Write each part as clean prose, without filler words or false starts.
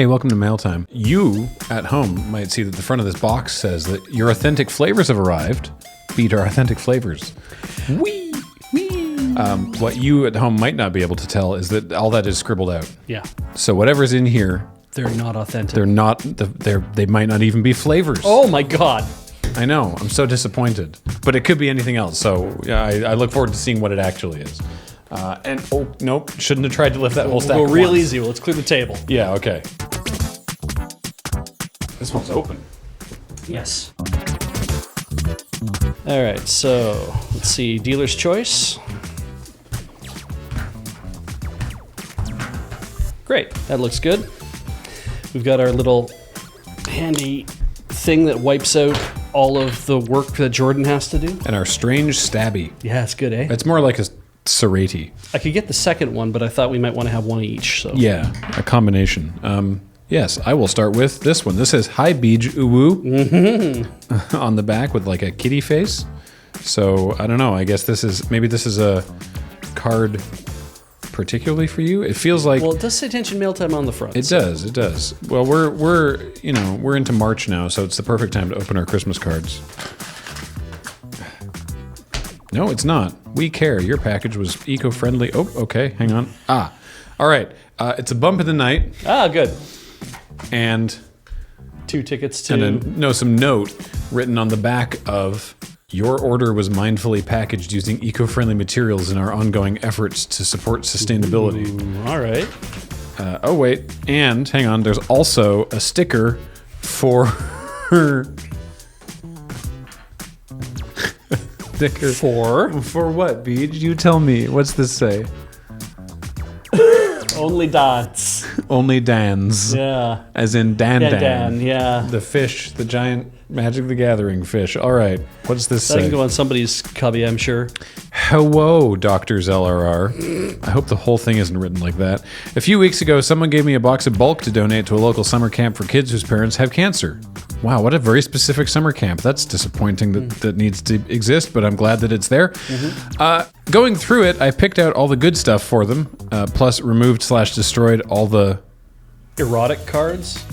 Hey, welcome to Mail Time. You, at home, might see that the front of this box says that your authentic flavors have arrived. Beat our authentic flavors. Wee! Wee! What you at home might not be able to tell is that all that is scribbled out. Yeah. So whatever's in here... They're not authentic. They're not... They might not even be flavors. Oh my god. I know. I'm so disappointed. But it could be anything else. So yeah, I look forward to seeing what it actually is. And, oh, nope. Shouldn't have tried to lift that whole stack. We'll go real once. easy. Let's clear the table. Yeah, okay. This one's open. Yes. All right, so let's see. Dealer's choice. Great. That looks good. We've got our little handy thing that wipes out all of the work that Jordan has to do. And our strange stabby. Yeah, it's good, eh? It's more like a serrati. I could get the second one, but I thought we might want to have one each. So Yeah, a combination. Yes, I will start with this one. This says Hi Beej Uwu on the back with like a kitty face. So I don't know. I guess this is a card particularly for you. It feels like well, it does say attention mail time on the front. It does. Well, we're into March now, so it's the perfect time to open our Christmas cards. No, it's not. We care. Your package was eco-friendly. Oh, okay. Hang on. All right. It's a bump in the night. Good. And 2 tickets to... some note written on the back of your order was mindfully packaged using eco-friendly materials in our ongoing efforts to support sustainability. Ooh, all right. Oh, wait. And hang on. There's also a sticker for sticker. For what, Beej? You tell me. What's this say? Only Dots. Only Dans. Yeah. As in Dan. Yeah. The fish, the giant Magic the Gathering fish. All right. What does this That say? can go on somebody's cubby, I'm sure. Hello, Doctors LRR. I hope the whole thing isn't written like that. A few weeks ago, someone gave me a box of bulk to donate to a local summer camp for kids whose parents have cancer. Wow, what a very specific summer camp. That's disappointing that needs to exist, but I'm glad that it's there. Going through it, I picked out all the good stuff for them, plus removed/destroyed all the... Erotic cards?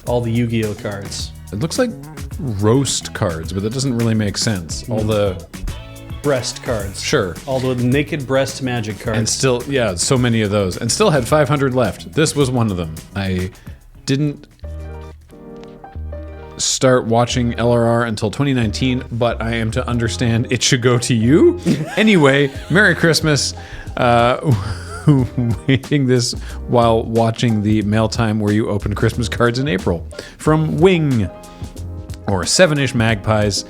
All the Yu-Gi-Oh cards. It looks like roast cards, but that doesn't really make sense. All the... Breast cards. Sure. All the naked breast magic cards. And still, yeah, so many of those. And still had 500 left. This was one of them. I didn't start watching LRR until 2019, but I am to understand it should go to you. Anyway, Merry Christmas. Waiting this while watching the Mail Time where you open Christmas cards in April. From Wing, or 7-ish Magpies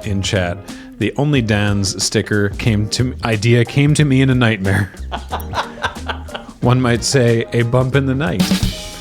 in chat. The Only Dan's sticker came to me in a nightmare. One might say a bump in the night.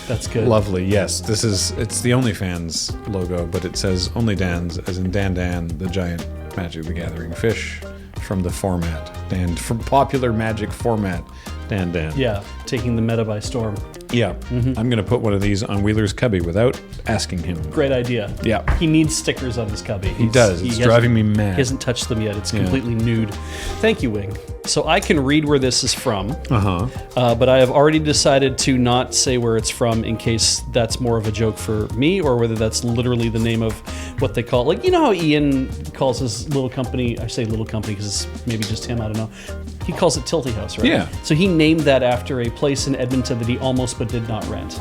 That's good. Lovely, yes. It's the OnlyFans logo, but it says Only Dan's, as in Dan, the giant Magic the Gathering fish from the format. And from popular Magic format, Dan. Yeah, taking the meta by storm. Yeah, I'm going to put one of these on Wheeler's cubby without asking him. Great idea. Yeah. He needs stickers on his cubby. He does. It's driving me mad. He hasn't touched them yet. It's completely nude. Thank you, Wing. So I can read where this is from, but I have already decided to not say where it's from in case that's more of a joke for me or whether that's literally the name of what they call it. Like, you know how Ian calls his little company, I say little company because it's maybe just him, I don't know. He calls it Tilty House, right? Yeah. So he named that after a place in Edmonton that he almost but did not rent.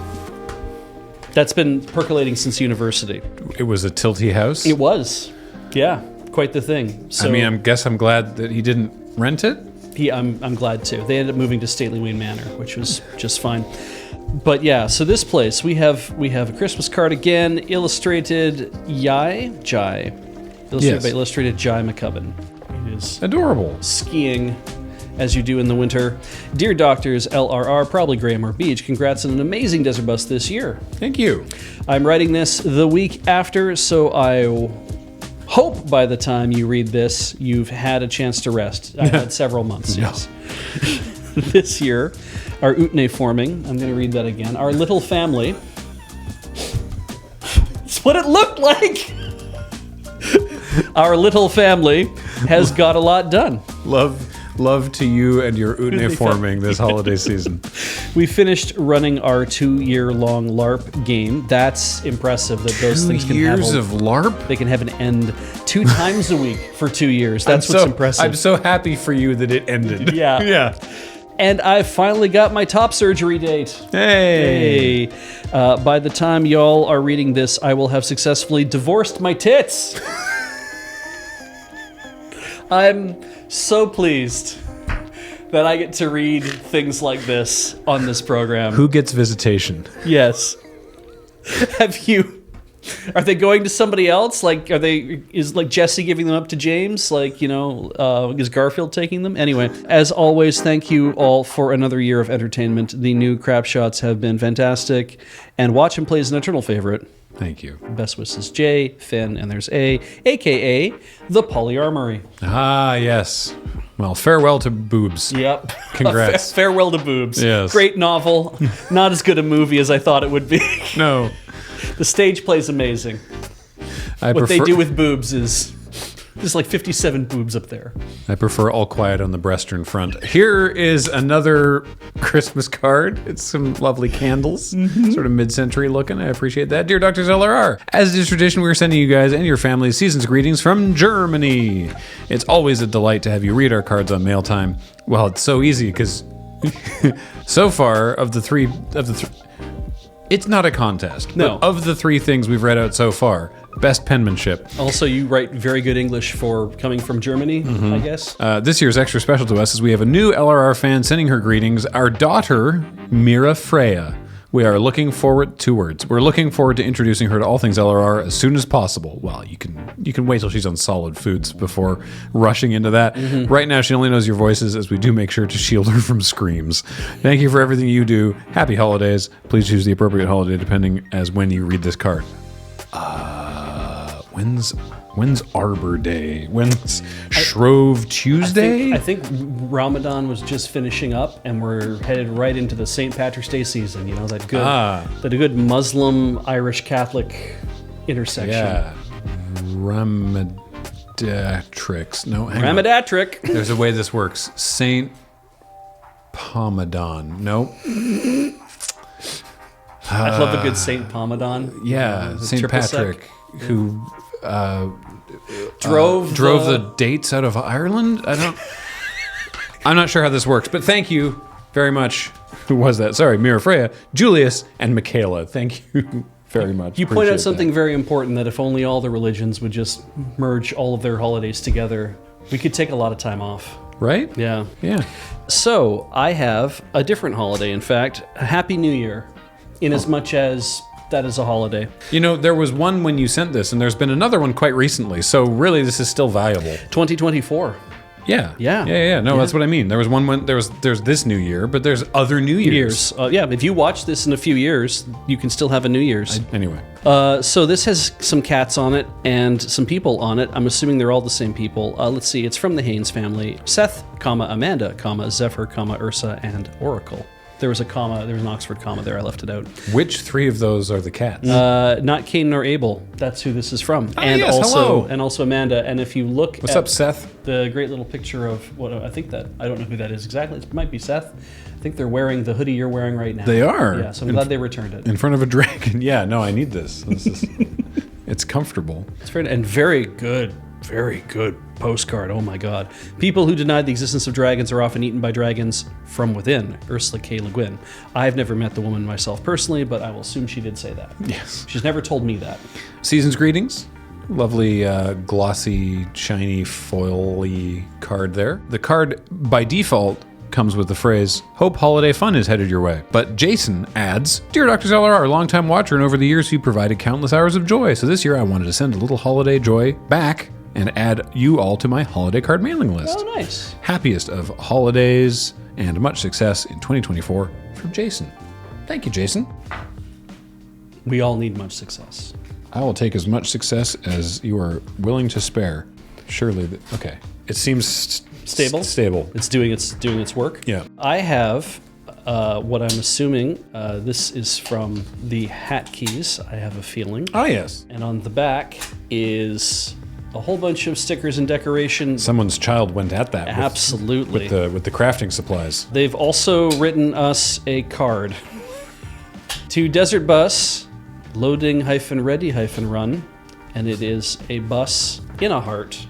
That's been percolating since university. It was a Tilty House? It was. Yeah, quite the thing. So, I mean, I'm glad that he didn't rent it. I'm glad too. They ended up moving to Stately Wayne Manor, which was just fine. But yeah, so this place, we have a Christmas card again, illustrated Jai, illustrated by Illustrated Jai McCubbin. It is adorable. Skiing as you do in the winter. Dear Doctors, LRR, probably Graham or Beach, congrats on an amazing Desert Bus this year. Thank you. I'm writing this the week after, so I hope by the time you read this, you've had a chance to rest. I've had several months, yes. This year, our Utne forming, I'm going to read that again, our little family. It's what it looked like! Our little family has got a lot done. Love to you and your Utne forming this holiday season. We finished running our 2-year-long LARP game. That's impressive that those things can have 2 years of LARP? They can have an end 2 times a week for 2 years. That's what's impressive. I'm so happy for you that it ended. Yeah. Yeah. And I finally got my top surgery date. Hey. By the time y'all are reading this, I will have successfully divorced my tits. I'm so pleased that I get to read things like this on this program. Who gets visitation? Yes. Are they going to somebody else? Is Jesse giving them up to James? Is Garfield taking them? Anyway, as always, thank you all for another year of entertainment. The new crap shots have been fantastic, and Watch and Play is an eternal favorite. Thank you. Best wishes, J, Finn, and there's A, aka the Polyarmory. Ah, yes. Well, farewell to boobs. Yep. Congrats. Farewell to boobs. Yes. Great novel. Not as good a movie as I thought it would be. No. The stage play's amazing. What they do with boobs is... There's like 57 boobs up there. I prefer All Quiet on the Western Front. Here is another Christmas card. It's some lovely candles, sort of mid-century looking. I appreciate that. Dear Doctors LRR, as is tradition, we're sending you guys and your families season's greetings from Germany. It's always a delight to have you read our cards on mail time. Well, it's so easy because so far it's not a contest. No. But of the 3 things we've read out so far, best penmanship. Also, you write very good English for coming from Germany, I guess. This year's extra special to us is we have a new LRR fan sending her greetings. Our daughter, Mira Freya. We are looking forward We're looking forward to introducing her to all things LRR as soon as possible. Well, you can wait till she's on solid foods before rushing into that. Right now, she only knows your voices, as we do make sure to shield her from screams. Thank you for everything you do. Happy holidays. Please choose the appropriate holiday depending as when you read this card. When's Arbor Day? When's Shrove Tuesday? I think Ramadan was just finishing up, and we're headed right into the St. Patrick's Day season. You know, that good Muslim Irish Catholic intersection. Yeah, Ramadatrix. No, hang on. Ramadatric. There's a way this works. Saint Pomadon. Nope. I love a good Saint Pomadon. Yeah, Saint Patrick, who drove the dates out of Ireland. I'm not sure how this works, but thank you very much. Who was that? Sorry, Mira Freya, Julius, and Michaela. Thank you very much. You point out something very important, that if only all the religions would just merge all of their holidays together, we could take a lot of time off. Right? Yeah. Yeah. So I have a different holiday. In fact, a Happy New Year, in as much as that is a holiday. You know, there was one when you sent this, and there's been another one quite recently. So really, this is still valuable. 2024. Yeah. Yeah. No, that's what I mean. There was one when there's this New Year, but there's other New Years. Yeah, if you watch this in a few years, you can still have a New Year's. Anyway. So this has some cats on it and some people on it. I'm assuming they're all the same people. Let's see. It's from the Haynes family. Seth, Amanda, Zephyr, Ursa, and Oracle. There was a comma. There was an Oxford comma there. I left it out. Which 3 of those are the cats? Not Cain nor Abel. That's who this is from. Hello. And also Amanda. And if you look What's up, Seth? The great little picture of what I don't know who that is exactly. It might be Seth. I think they're wearing the hoodie you're wearing right now. They are. Yeah, so I'm glad they returned it. In front of a dragon. Yeah, no, I need this. This is it's comfortable. It's very good postcard. Oh my God. People who denied the existence of dragons are often eaten by dragons from within. Ursula K. Le Guin. I've never met the woman myself personally, but I will assume she did say that. Yes. She's never told me that. Season's greetings. Lovely, glossy, shiny, foily card there. The card, by default, comes with the phrase, "Hope holiday fun is headed your way." But Jason adds, "Dear Dr. LRR, longtime watcher, and over the years you provided countless hours of joy. So this year I wanted to send a little holiday joy back and add you all to my holiday card mailing list. Oh, nice. Happiest of holidays and much success in 2024 from Jason." Thank you, Jason. We all need much success. I will take as much success as you are willing to spare. Surely, okay. It seems stable. Stable. It's doing its work. Yeah. I have what I'm assuming. This is from the Hat Keys. I have a feeling. Oh yes. And on the back is a whole bunch of stickers and decorations. Someone's child went at that. Absolutely. With the crafting supplies. They've also written us a card. To Desert Bus, loading-ready-run, and it is a bus in a heart.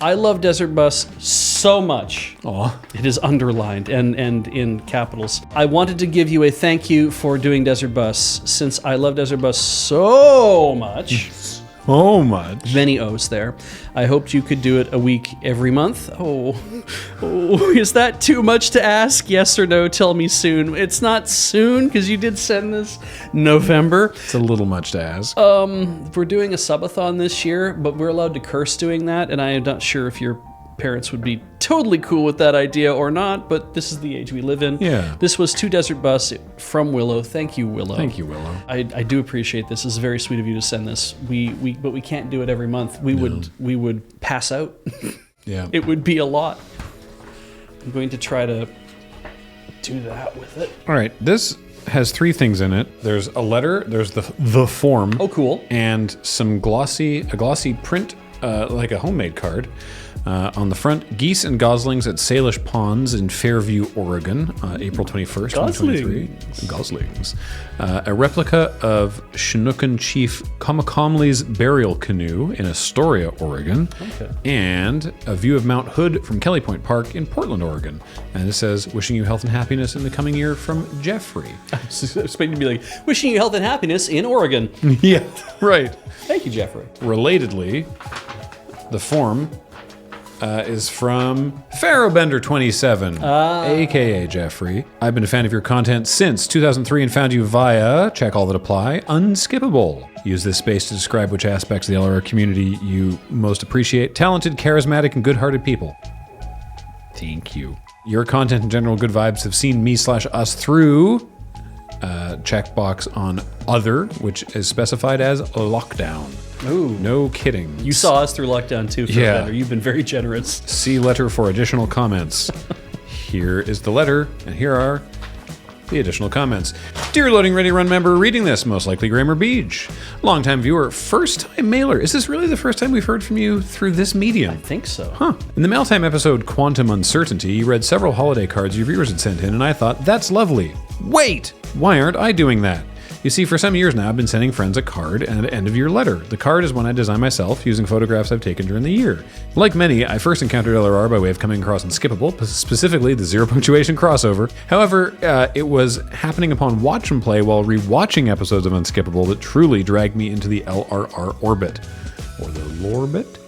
I love Desert Bus so much. Aw. It is underlined and in capitals. I wanted to give you a thank you for doing Desert Bus since I love Desert Bus so much. So much. Many O's there. I hoped you could do it a week every month. Oh, is that too much to ask? Yes or no? Tell me soon. It's not soon because you did send this November. It's a little much to ask. We're doing a subathon this year, but we're allowed to curse doing that, and I am not sure if your parents would be totally cool with that idea or not, but this is the age we live in. Yeah. This was To Desert Bus from Willow. Thank you, Willow. Thank you, Willow. I do appreciate this. It's very sweet of you to send this. But we can't do it every month. We would pass out. Yeah. It would be a lot. I'm going to try to do that with it. All right. This has 3 things in it. There's a letter. There's the form. Oh, cool. And some glossy print, like a homemade card. On the front, geese and goslings at Salish Ponds in Fairview, Oregon, April 21st, 2023. Goslings. A replica of Chinookan Chief Comacomly's burial canoe in Astoria, Oregon. Okay. And a view of Mount Hood from Kelly Point Park in Portland, Oregon. And it says, wishing you health and happiness in the coming year from Jeffrey. I was expecting to be like, wishing you health and happiness in Oregon. Yeah, right. Thank you, Jeffrey. Relatedly, the form is from Pharaohbender27, aka Jeffrey. I've been a fan of your content since 2003 and found you via, check all that apply, Unskippable. Use this space to describe which aspects of the LRR community you most appreciate. Talented, charismatic, and good-hearted people. Thank you. Your content and general good vibes have seen me/us through checkbox on other, which is specified as lockdown. Ooh. No kidding. You saw us through lockdown too, Yeah. You've been very generous. See letter for additional comments. Here is the letter, and here are the additional comments. Dear Loading Ready Run member, reading this, most likely Grammar Beach. Longtime viewer, first-time mailer. Is this really the first time we've heard from you through this medium? I think so. Huh. In the Mailtime episode Quantum Uncertainty, you read several holiday cards your viewers had sent in, and I thought, that's lovely. Wait! Why aren't I doing that? You see, for some years now, I've been sending friends a card and an end-of-year letter. The card is one I design myself, using photographs I've taken during the year. Like many, I first encountered LRR by way of coming across Unskippable, specifically the zero punctuation crossover. However, it was happening upon watch and play while rewatching episodes of Unskippable that truly dragged me into the LRR orbit. Or the Lorbit?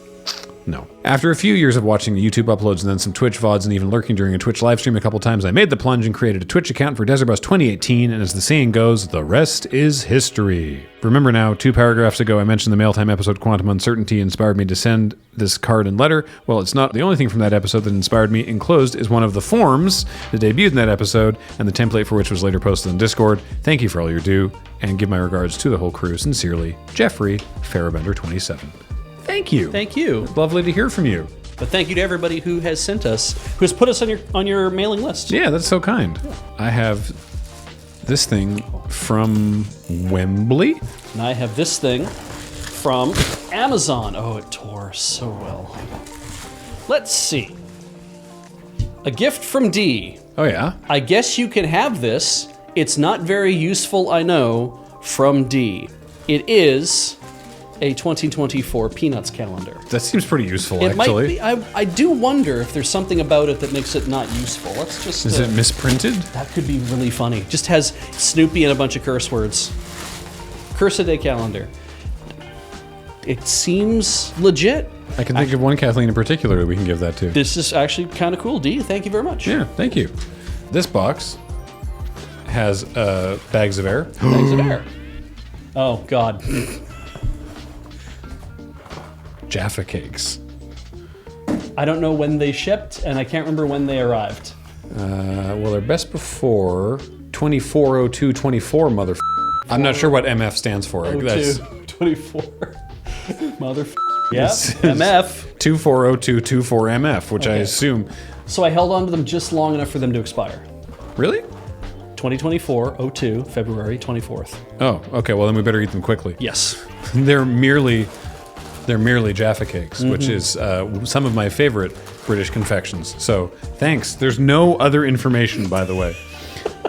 No. After a few years of watching the YouTube uploads and then some Twitch VODs and even lurking during a Twitch livestream a couple times, I made the plunge and created a Twitch account for Desert Bus 2018, and as the saying goes, the rest is history. Remember now, 2 paragraphs ago I mentioned the Mailtime episode Quantum Uncertainty inspired me to send this card and letter. Well, it's not the only thing from that episode that inspired me. Enclosed is one of the forms that debuted in that episode, and the template for which was later posted on Discord. Thank you for all your do, and give my regards to the whole crew. Sincerely, Jeffrey, Pharaohbender27. Thank you. Thank you. Lovely to hear from you. But thank you to everybody who has sent us, who has put us on your mailing list. Yeah, that's so kind. I have this thing from Wembley. And I have this thing from Amazon. Oh, it tore so well. Let's see. A gift from D. Oh, yeah? I guess you can have this. It's not very useful, I know, from D. It is a 2024 Peanuts calendar. That seems pretty useful, It actually. might be. I do wonder if there's something about it that makes it not useful. Let's just. Is it misprinted? That could be really funny. Just has Snoopy and a bunch of curse words. Curse a day calendar. It seems legit. I can think of one Kathleen in particular that we can give that to. This is actually kind of cool. D, thank you very much. Yeah, thank you. This box has bags of air. Bags of air. Oh, God. Jaffa cakes. I don't know when they shipped, and I can't remember when they arrived. Well, they're best before 240224, mother. I'm not sure what MF stands for. 24. Mother. Yeah, This is MF. 240224MF, which I Okay. assume. So I held on to them just long enough for them to expire. Really? 2024-02, February 24th. Oh, okay. Well, then we better eat them quickly. Yes. They're merely They're merely Jaffa cakes, which is some of my favorite British confections. So thanks. There's no other information, by the way.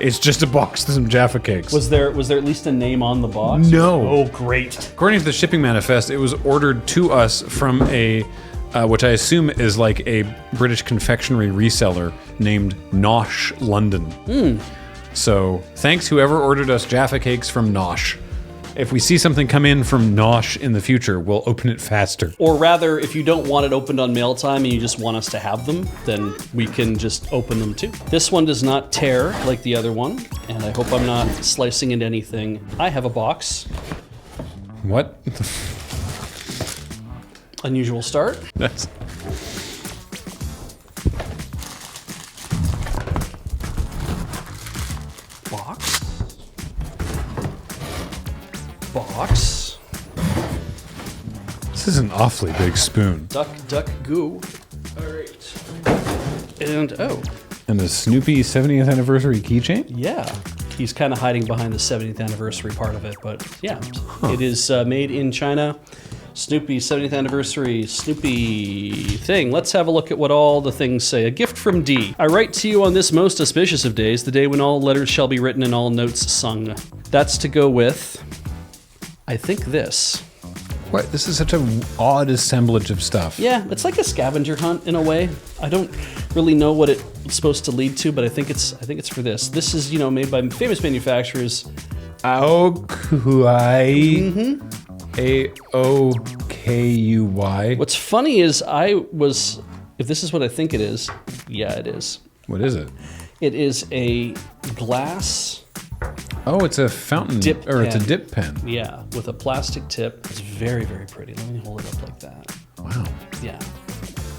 It's just a box of some Jaffa cakes. Was there at least a name on the box? No. Oh, great. According to the shipping manifest, it was ordered to us from a, which I assume is like a British confectionery reseller named Nosh London. So thanks whoever ordered us Jaffa cakes from Nosh. If we see something come in from Nosh in the future, we'll open it faster. Or rather, if you don't want it opened on mail time and you just want us to have them, then we can just open them too. This one does not tear like the other one, and I hope I'm not slicing into anything. I have a box. What? Unusual start. That's... Box. This is an awfully big spoon. Duck, duck, goo. All right. And, oh. And the Snoopy 70th anniversary keychain? Yeah. He's kind of hiding behind the 70th anniversary part of it, but yeah. It is made in China. Snoopy 70th anniversary Snoopy thing. Let's have a look at what all the things say. A gift from D. I write to you on this most auspicious of days, the day when all letters shall be written and all notes sung. That's to go with, I think, this. What? This is such an odd assemblage of stuff. Yeah, it's like a scavenger hunt in a way. I don't really know what it's supposed to lead to, but I think it's for this. This is, you know, made by famous manufacturers. Aokuai. A-O-K-U-Y. What's funny is if this is what I think it is, yeah, it is. What is it? It is a glass. Oh, it's a fountain Dip or it's a pen. dip pen. Yeah, with a plastic tip. It's very, very pretty. Let me hold it up like that. Wow. Yeah.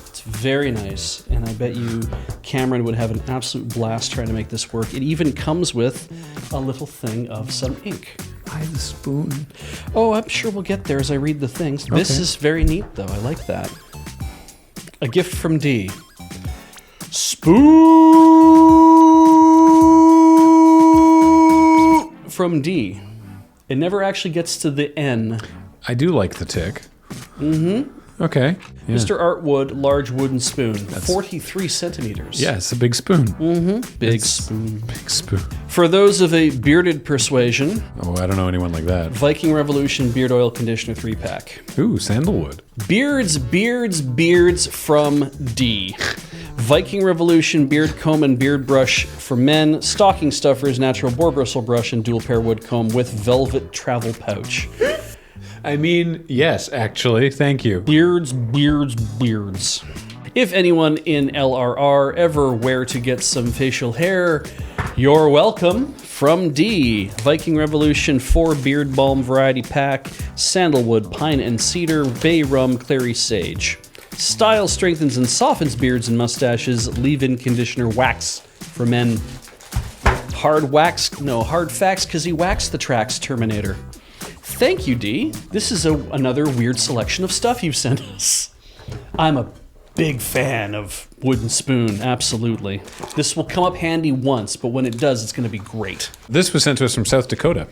It's very nice, and I bet you Cameron would have an absolute blast trying to make this work. It even comes with a little thing of some ink. Buy the spoon. Oh, I'm sure we'll get there as I read the things. This is very neat, though. I like that. A gift from D. Spoon from D. It never actually gets to the N. I do like the tick. Mm-hmm. Okay. Yeah. Mr. Artwood, large wooden spoon. 43 centimeters. Yeah, it's a big spoon. Mm-hmm. Big spoon. Big spoon. For those of a bearded persuasion, Oh, I don't know anyone like that. Viking Revolution Beard Oil Conditioner 3-pack. Ooh, sandalwood. Beards, beards, beards from D. Viking Revolution Beard Comb and Beard Brush for men. Stocking stuffers, natural boar bristle brush, and dual pair wood comb with velvet travel pouch. I mean, yes, actually. Thank you. Beards, beards, beards. If anyone in LRR ever were to get some facial hair, you're welcome. From D, Viking Revolution 4 Beard Balm Variety Pack, Sandalwood, Pine and Cedar, Bay Rum, Clary Sage. Style strengthens and softens beards and mustaches. Leave-in conditioner wax for men. Hard facts because he waxed the tracks, Terminator. Thank you, D. This is another weird selection of stuff you've sent us. I'm a big fan of wooden spoon, absolutely. This will come up handy once, but when it does, it's going to be great. This was sent to us from South Dakota.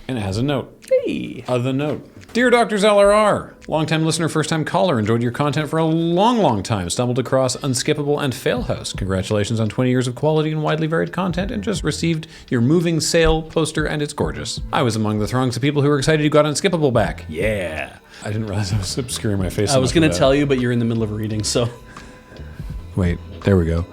And it has a note. Hey. The note. Dear Doctors LRR, long-time listener, first-time caller, enjoyed your content for a long, long time. Stumbled across Unskippable and Failhouse. Congratulations on 20 years of quality and widely varied content, and just received your moving sale poster, and it's gorgeous. I was among the throngs of people who were excited you got Unskippable back. Yeah. I didn't realize I was obscuring my face. I was going to tell you, but you're in the middle of reading, so. Wait, there we go.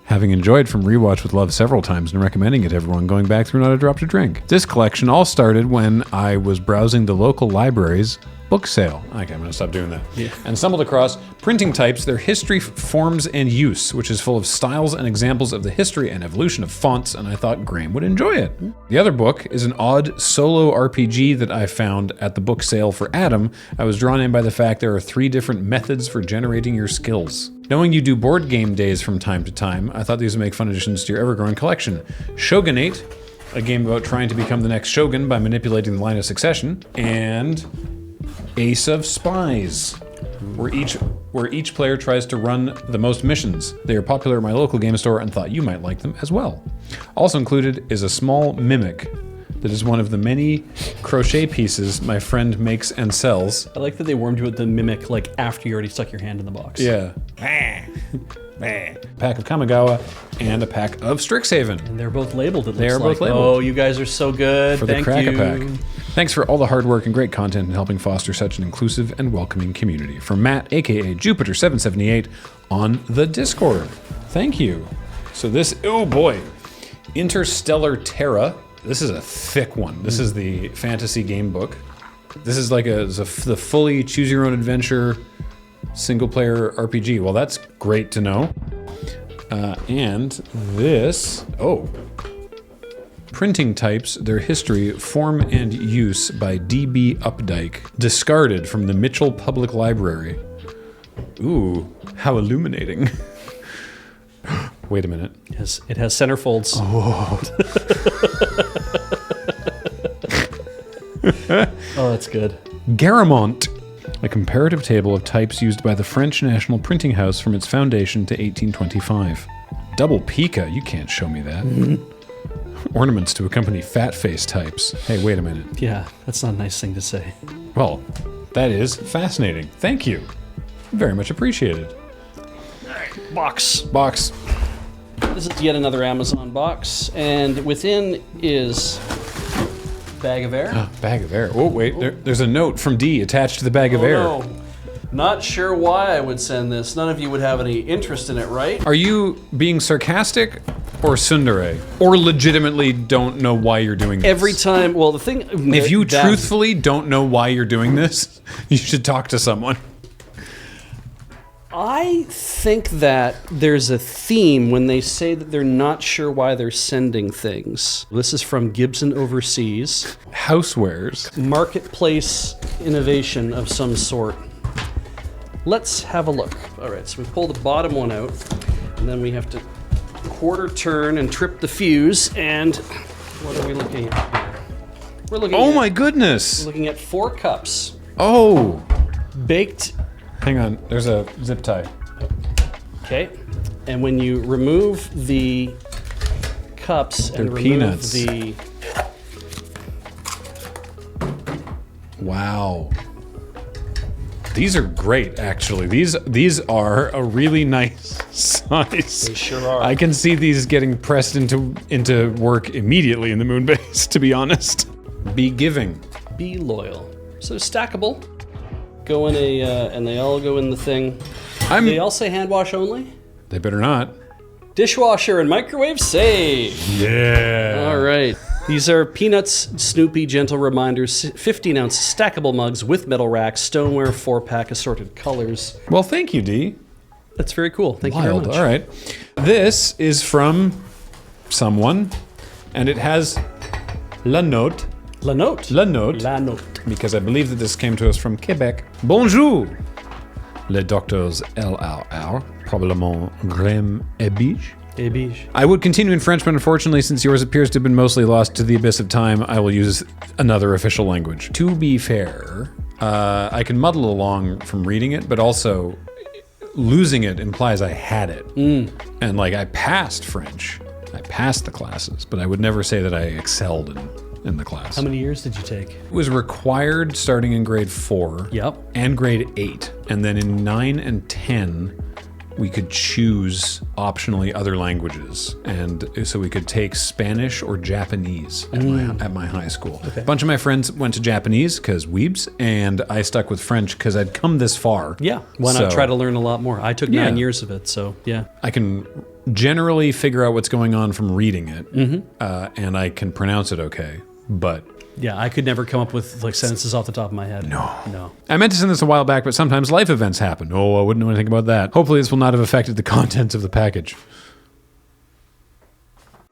Having enjoyed From Rewatch with Love several times and recommending it to everyone going back through Not a Drop to Drink. This collection all started when I was browsing the local library's book sale. Okay, I'm going to stop doing that. Yeah. And stumbled across Printing Types, Their History, Forms, and Use, which is full of styles and examples of the history and evolution of fonts, and I thought Graham would enjoy it. The other book is an odd solo RPG that I found at the book sale for Adam. I was drawn in by the fact there are 3 different methods for generating your skills. Knowing you do board game days from time to time, I thought these would make fun additions to your ever-growing collection. Shogunate, a game about trying to become the next shogun by manipulating the line of succession, and Ace of Spies, where each player tries to run the most missions. They are popular at my local game store and thought you might like them as well. Also included is a small mimic that is one of the many crochet pieces my friend makes and sells. I like that they warmed you with the mimic like after you already stuck your hand in the box. Yeah. Pack of Kamigawa and a pack of Strixhaven. And they're both labeled, They are both labeled. Oh, you guys are so good. For Thank the you. Crack-a-Pack. Thanks for all the hard work and great content in helping foster such an inclusive and welcoming community. From Matt, aka Jupiter778, on the Discord. Thank you. So this, oh boy, Interstellar Terra. This is a thick one. This is the fantasy game book. This is like the fully choose your own adventure single player RPG. Well, that's great to know. And this, Printing Types, Their History, Form and Use by D.B. Updike. Discarded from the Mitchell Public Library. Ooh, how illuminating. Wait a minute. Yes, it has centerfolds. Oh. Oh, that's good. Garamond, a comparative table of types used by the French National Printing House from its foundation to 1825. Double pica, you can't show me that. Ornaments to accompany fat face types. Hey, wait a minute. Yeah, that's not a nice thing to say. Well, that is fascinating. Thank you. Very much appreciated. Box. Box. This is yet another Amazon box, and within is bag of air. Bag of air. Oh, wait, there's a note from D attached to the bag of air. No. Not sure why I would send this. None of you would have any interest in it, right? Are you being sarcastic or tsundere? Or legitimately don't know why you're doing this? Every time, well, the thing... If you truthfully don't know why you're doing this, you should talk to someone. I think that there's a theme when they say that they're not sure why they're sending things. This is from Gibson Overseas. Housewares. Marketplace innovation of some sort. Let's have a look. All right, so we pull the bottom one out, and then we have to quarter turn and trip the fuse, and what are we looking at here? We're looking Oh at, my goodness! We're looking at 4 cups. Oh! Baked. Hang on, there's a zip tie. Okay, and when you remove the cups and remove peanuts. the... Wow. These are great, actually. These are a really nice size. They sure are. I can see these getting pressed into work immediately in the moon base, to be honest. Be giving. Be loyal. So stackable. Go in a, and they all go in the thing. They all say hand wash only? They better not. Dishwasher and microwave safe. Yeah. All right. These are Peanuts Snoopy Gentle Reminders 15-ounce stackable mugs with metal racks, stoneware 4-pack assorted colors. Well, thank you, D. That's very cool. Thank you very much. All right. This is from someone, and it has La Note. La Note. La Note. La Note. Because I believe that this came to us from Quebec. Bonjour. Les docteurs LRR, probablement Graham et Biche. I would continue in French, but unfortunately, since yours appears to have been mostly lost to the abyss of time, I will use another official language. To be fair, I can muddle along from reading it, but also losing it implies I had it. And like, I passed French. I passed the classes, but I would never say that I excelled in the class. How many years did you take? It was required starting in grade 4. Yep. And grade 8. And then in 9 and 10, we could choose optionally other languages. And so we could take Spanish or Japanese at my high school. Okay. A bunch of my friends went to Japanese because weebs, and I stuck with French because I'd come this far. Yeah. Why not try to learn a lot more? I took 9 years of it, so yeah. I can generally figure out what's going on from reading it, and I can pronounce it okay, but... Yeah, I could never come up with like sentences off the top of my head. No. I meant to send this a while back, but sometimes life events happen. Oh, I wouldn't know anything about that. Hopefully this will not have affected the contents of the package.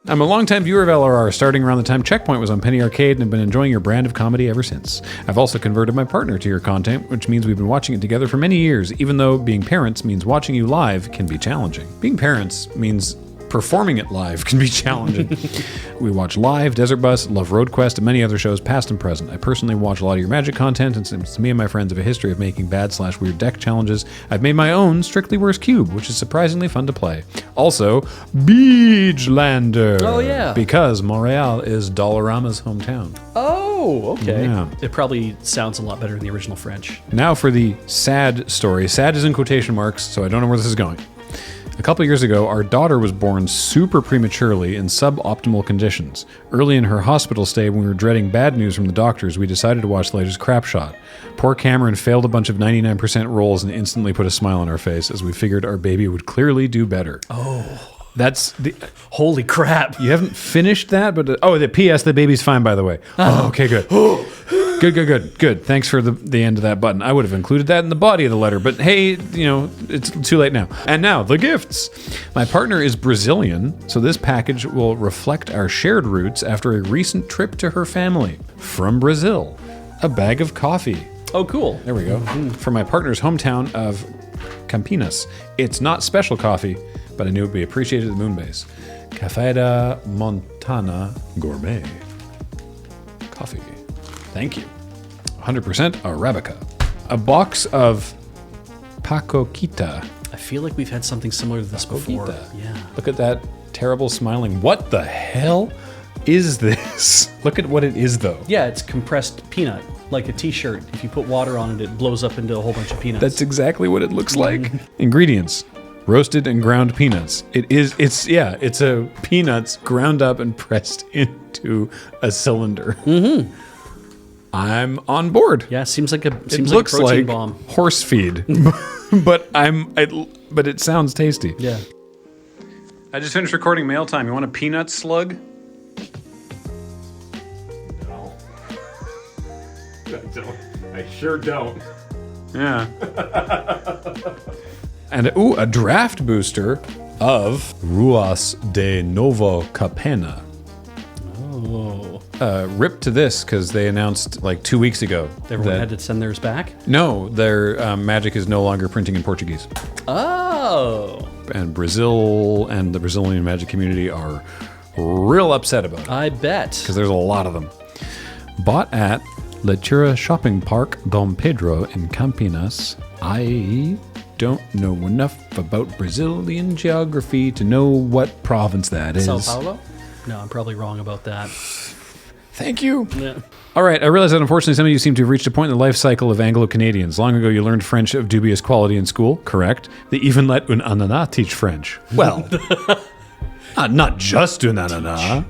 I'm a longtime viewer of LRR, starting around the time Checkpoint was on Penny Arcade, and have been enjoying your brand of comedy ever since. I've also converted my partner to your content, which means we've been watching it together for many years, even though being parents means watching you live can be challenging. Being parents means performing it live can be challenging. We watch Live, Desert Bus, love Road Quest, and many other shows past and present. I personally watch a lot of your Magic content, and since me and my friends have a history of making bad/weird deck challenges, I've made my own Strictly Worst Cube, which is surprisingly fun to play. Also, Beachlander. Oh, yeah. Because Montreal is Dollarama's hometown. Oh, okay. Yeah. It probably sounds a lot better in the original French. Now for the sad story. Sad is in quotation marks, so I don't know where this is going. A couple years ago, our daughter was born super prematurely in suboptimal conditions. Early in her hospital stay, when we were dreading bad news from the doctors, we decided to watch the latest crap shot. Poor Cameron failed a bunch of 99% rolls and instantly put a smile on our face as we figured our baby would clearly do better. Oh. That's the... Holy crap. You haven't finished that, but... the P.S. The baby's fine, by the way. Oh, okay, good. Good. Thanks for the end of that button. I would have included that in the body of the letter, but hey, it's too late now. And now, the gifts. My partner is Brazilian, so this package will reflect our shared roots after a recent trip to her family. From Brazil, a bag of coffee. Oh, cool. There we go. From my partner's hometown of Campinas. It's not special coffee, but I knew it would be appreciated at the Moonbase. Café da Montana Gourmet. Coffee. Thank you. 100% Arabica. A box of Pacoquita. I feel like we've had something similar to this before. Yeah. Look at that terrible smiling. What the hell is this? Look at what it is, though. Yeah, it's compressed peanut, like a t-shirt. If you put water on it, it blows up into a whole bunch of peanuts. That's exactly what it looks like. Ingredients. Roasted and ground peanuts. It's a peanuts ground up and pressed into a cylinder. Mm-hmm. I'm on board. Yeah, seems like a protein like bomb. Horse feed, but it sounds tasty. Yeah. I just finished recording Mail Time. You want a peanut slug? No. I don't. I sure don't. Yeah. And a draft booster of Ruas de Novo Capena. Oh. Rip to this because they announced like 2 weeks ago. Everyone had to send theirs back? No, their Magic is no longer printing in Portuguese. Oh. And Brazil and the Brazilian Magic community are real upset about it. I bet. Because there's a lot of them. Bought at Leitura Shopping Park Dom Pedro in Campinas. I don't know enough about Brazilian geography to know what province that is. Sao Paulo? No, I'm probably wrong about that. Thank you. Yeah. All right, I realize that unfortunately some of you seem to have reached a point in the life cycle of Anglo-Canadians. Long ago you learned French of dubious quality in school, correct? They even let un ananas teach French. Well, not just un ananas.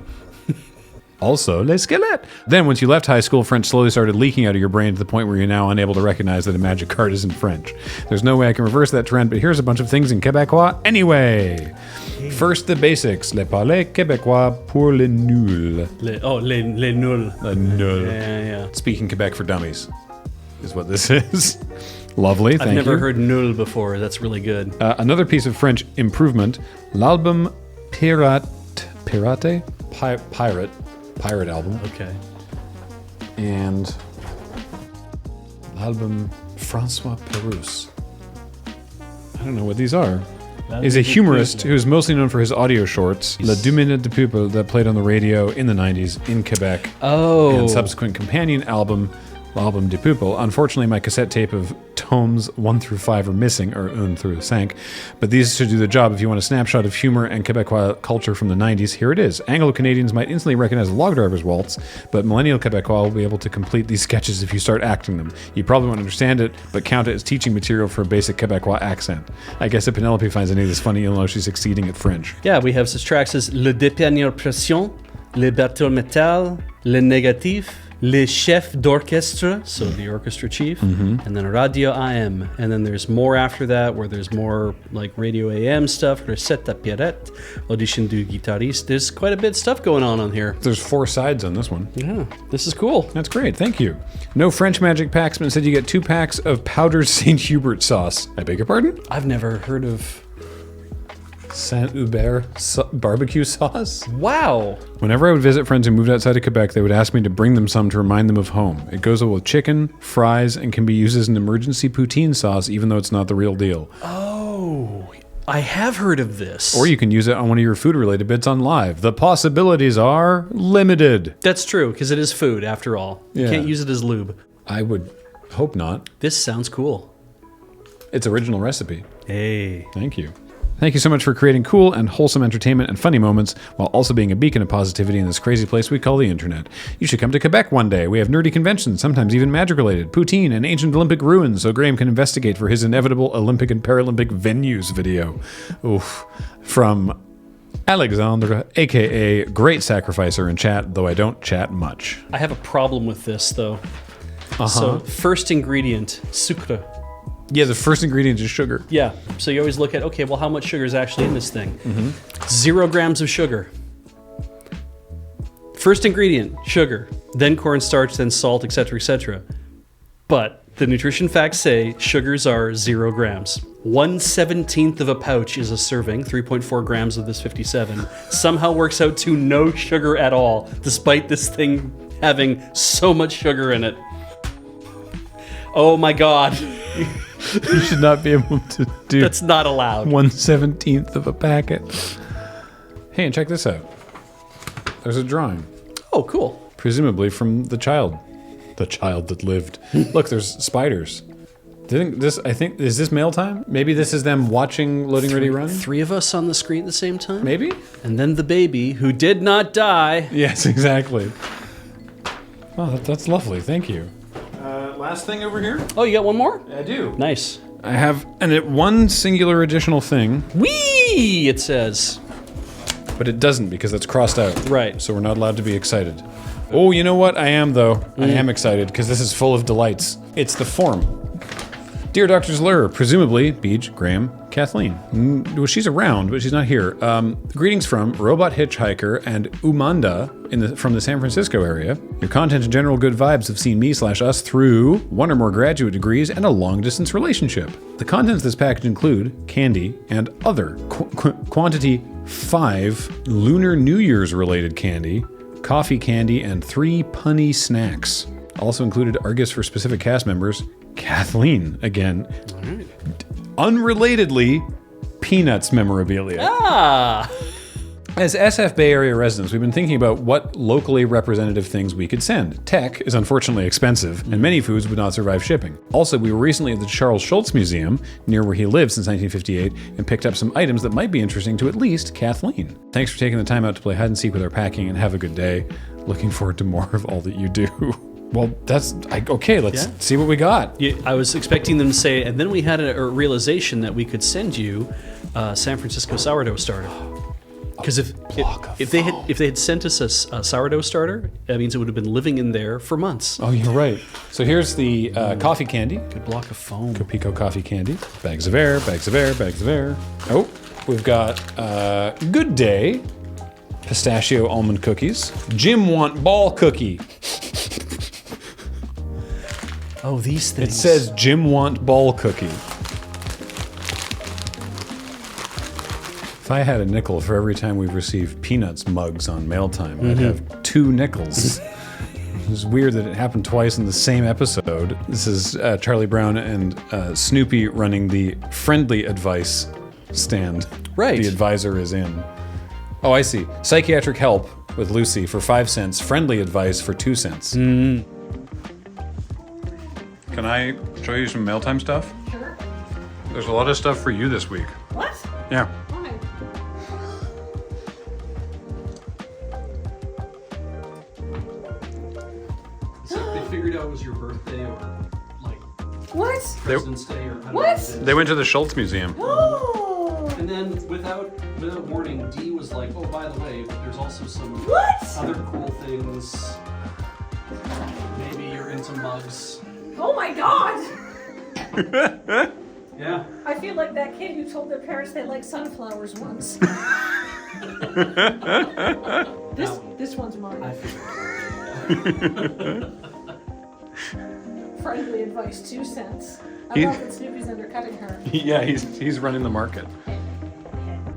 Also, les squelettes. Then, once you left high school, French slowly started leaking out of your brain to the point where you're now unable to recognize that a magic card isn't French. There's no way I can reverse that trend, but here's a bunch of things in Quebecois anyway. First, the basics. Le parler québécois pour les nuls. Les nuls. Le nul. Yeah. Speaking Quebec for dummies is what this is. Lovely, thank you. I've never heard nul before. That's really good. Another piece of French improvement. L'album Pirate album. Okay. And l'album François Pérusse. I don't know what these are. Is a humorist who's mostly known for his audio shorts, Le 2 Minutes de Peuple, that played on the radio in the 90s in Quebec. Oh. And subsequent companion album, L'Album de Peuple. Unfortunately, my cassette tape of tomes 1 through 5 are missing, or 1 through 5. But these should do the job if you want a snapshot of humor and Quebecois culture from the 90s. Here it is. Anglo-Canadians might instantly recognize the log driver's waltz, but millennial Quebecois will be able to complete these sketches if you start acting them. You probably won't understand it, but count it as teaching material for a basic Quebecois accent. I guess if Penelope finds any of this funny, you'll know she's succeeding at French. Yeah, we have such tracks as Le Dépanneur Pression, Le Bateau Metal, Le Négatif, Le Chef d'Orchestre, so the orchestra chief, and then Radio AM. And then there's more after that where there's more like Radio AM stuff, Recette à Pierrette, Audition du Guitariste. There's quite a bit of stuff going on here. There's 4 sides on this one. Yeah, this is cool. That's great, thank you. No French magic packs, but instead you get 2 packs of powdered St. Hubert sauce. I beg your pardon? I've never heard of... Saint-Hubert barbecue sauce? Wow. Whenever I would visit friends who moved outside of Quebec, they would ask me to bring them some to remind them of home. It goes well with chicken, fries, and can be used as an emergency poutine sauce, even though it's not the real deal. Oh. I have heard of this. Or you can use it on one of your food-related bits on live. The possibilities are limited. That's true, because it is food, after all. You Yeah. can't use it as lube. I would hope not. This sounds cool. It's original recipe. Hey. Thank you. Thank you so much for creating cool and wholesome entertainment and funny moments while also being a beacon of positivity in this crazy place we call the internet. You should come to Quebec one day. We have nerdy conventions, sometimes even magic-related, poutine, and ancient Olympic ruins so Graham can investigate for his inevitable Olympic and Paralympic venues video. Oof. From Alexandre, a.k.a. Great Sacrificer in chat, though I don't chat much. I have a problem with this, though. So, first ingredient, sucre. Yeah, the first ingredient is sugar. Yeah. So you always look at, okay, well, how much sugar is actually in this thing? 0 grams of sugar. First ingredient, sugar. Then cornstarch, then salt, etc., etc. But the nutrition facts say sugars are 0 grams. 1/17 of a pouch is a serving. 3.4 grams of this 57 somehow works out to no sugar at all, despite this thing having so much sugar in it. Oh my God. You should not be able to do That's not allowed. 1/17 of a packet. Hey, and check this out. There's a drawing, Oh, cool. presumably from the child that lived. Look, there's spiders. I think, is this mail time? Maybe this is them watching Loading Ready Run? 3 of us on the screen at the same time? Maybe? And then the baby, who did not die. Yes, exactly. Oh, that's lovely. Thank you. Last thing over here? Oh, you got one more? I do. Nice. I have one singular additional thing, Whee! It says. but it doesn't because it's crossed out. Right. So we're not allowed to be excited. Oh, you know what? I am, though. I am excited because this is full of delights. It's the form. Dear Dr. Zler, presumably, Beach, Graham, Kathleen. Well, she's around, but she's not here. Greetings from Robot Hitchhiker and Umanda from the San Francisco area. Your content and general good vibes have seen me/us through 1 or more graduate degrees and a long-distance relationship. The contents of this package include candy and other quantity 5 Lunar New Year's related candy, coffee candy, and 3 punny snacks. Also included are gifts for specific cast members. Kathleen, again. Unrelatedly, Peanuts memorabilia. Ah! As SF Bay Area residents, we've been thinking about what locally representative things we could send. Tech is unfortunately expensive, and many foods would not survive shipping. Also, we were recently at the Charles Schultz Museum, near where he lived since 1958, and picked up some items that might be interesting to at least Kathleen. Thanks for taking the time out to play hide and seek with our packing, and have a good day. Looking forward to more of all that you do. Well, okay, let's see what we got. Yeah, I was expecting them to say, and then we had a realization that we could send you San Francisco sourdough starter. Because if they had sent us a sourdough starter, that means it would have been living in there for months. Oh, you're right. So here's the coffee candy. Good block of foam. Copico coffee candy. Bags of air, bags of air, bags of air. Oh, we've got Good Day pistachio almond cookies. Jim Want Ball cookie. Oh, these things. It says Jim Want Ball cookie. If I had a nickel for every time we've received Peanuts mugs on mail time, I'd have 2 nickels. It's weird that it happened twice in the same episode. This is Charlie Brown and Snoopy running the friendly advice stand. Right. The advisor is in. Oh, I see. Psychiatric help with Lucy for 5 cents. Friendly advice for 2 cents. Can I show you some mail time stuff? Sure. There's a lot of stuff for you this week. What? Yeah. Why? So they figured out it was your birthday or like What? President's Day or What? They went to the Schultz Museum. Oh! And then without warning, Dee was like, "Oh, by the way, there's also some What? other cool things. Maybe you're into mugs." Oh my god! Yeah. I feel like that kid who told their parents they like sunflowers once. This one's mine. Friendly advice, 2 cents. I love that Snoopy's undercutting her. Yeah, he's running the market.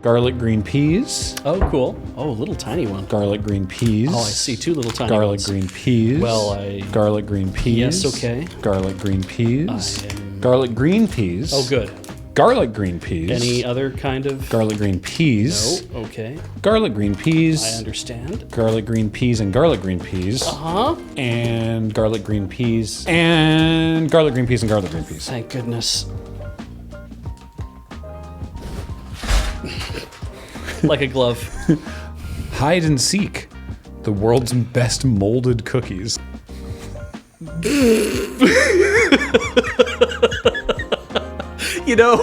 Garlic green peas. Oh, cool. Oh, a little tiny one. Garlic green peas. Oh, I see 2 little tiny Garlic ones. green peas. Well, Garlic green peas. Yes, okay. Garlic green peas. I am- Garlic green peas. Oh, good. garlic green peas. Any other kind of? Garlic green peas. No. Okay. Garlic green peas. I understand. Garlic green peas and garlic green peas. And garlic green peas. And garlic green peas and garlic green peas. Thank goodness. Like a glove. Hide and seek. The world's best molded cookies. You know,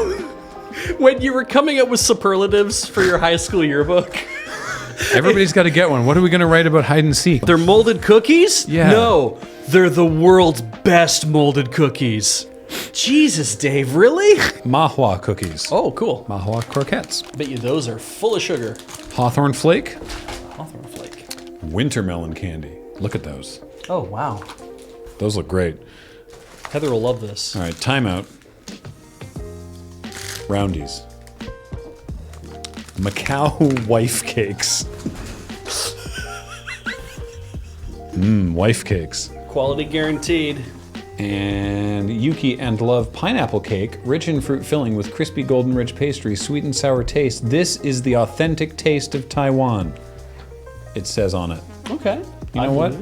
when you were coming up with superlatives for your high school yearbook, Everybody's got to get one. What are we going to write about hide and seek? they're molded cookies? Yeah. No, they're the world's best molded cookies. Jesus, Dave, really? Mahua cookies. Oh, cool. Mahua croquettes. Bet you those are full of sugar. Hawthorn flake. Hawthorn flake. Winter melon candy. Look at those. Oh, wow. Those look great. Heather will love this. All right, timeout. Roundies. Macau wife cakes. Wife cakes. Quality guaranteed. And Yuki and Love pineapple cake, rich in fruit filling with crispy golden rich pastry, sweet and sour taste. This is the authentic taste of Taiwan. It says on it. Okay. You know what?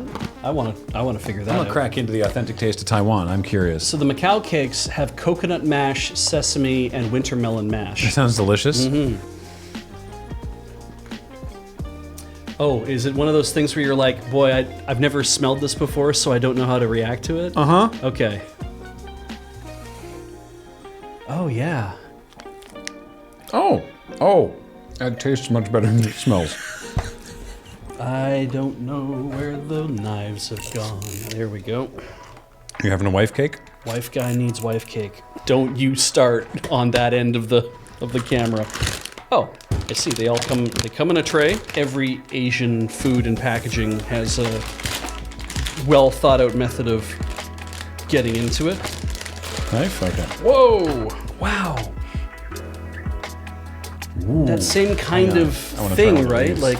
I want to figure that I'm out. gonna crack into the authentic taste of Taiwan. I'm curious. So the Macau cakes have coconut mash, sesame, and winter melon mash. Sounds delicious. Oh, is it one of those things where you're like, boy, I've never smelled this before, so I don't know how to react to it? Uh-huh. Okay. Oh, yeah. Oh, that tastes much better than it smells. I don't know where the knives have gone. There we go. You having a wife cake? Wife guy needs wife cake. Don't you start on that end of the camera. Oh, I see. They come in a tray. Every Asian food and packaging has a well thought out method of getting into it. Knife? Okay. Whoa! Wow. Ooh, That same kind of I wanna try one thing, of right? these. Like,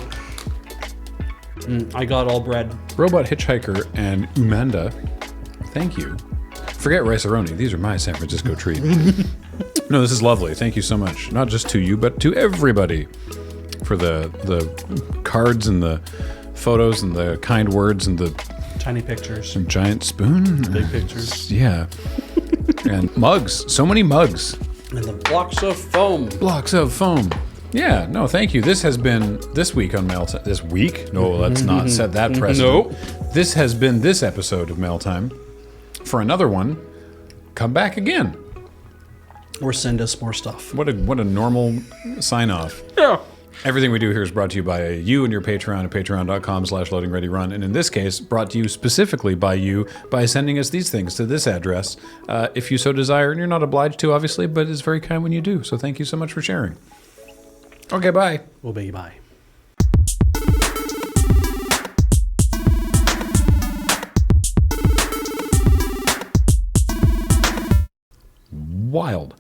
I got all bread. Robot Hitchhiker and Umanda, thank you. Forget Rice-A-Roni. These are my San Francisco treat. No, this is lovely. Thank you so much. Not just to you, but to everybody for the cards and the photos and the kind words and the Tiny pictures. giant spoon. Big pictures. Yeah. And mugs. So many mugs. And the blocks of foam. Blocks of foam. Yeah, no, thank you. This has been this week on Mail Time. This week? No, let's not set that precedent. Nope. This has been this episode of Mail Time. For another one, come back again. Or send us more stuff. What a normal sign off. Yeah. Everything we do here is brought to you by you and your Patreon at patreon.com/loadingreadyrun. And in this case, brought to you specifically by you by sending us these things to this address, if you so desire. And you're not obliged to, obviously, but it's very kind when you do. So thank you so much for sharing. Okay, bye. We'll be bye. Wild.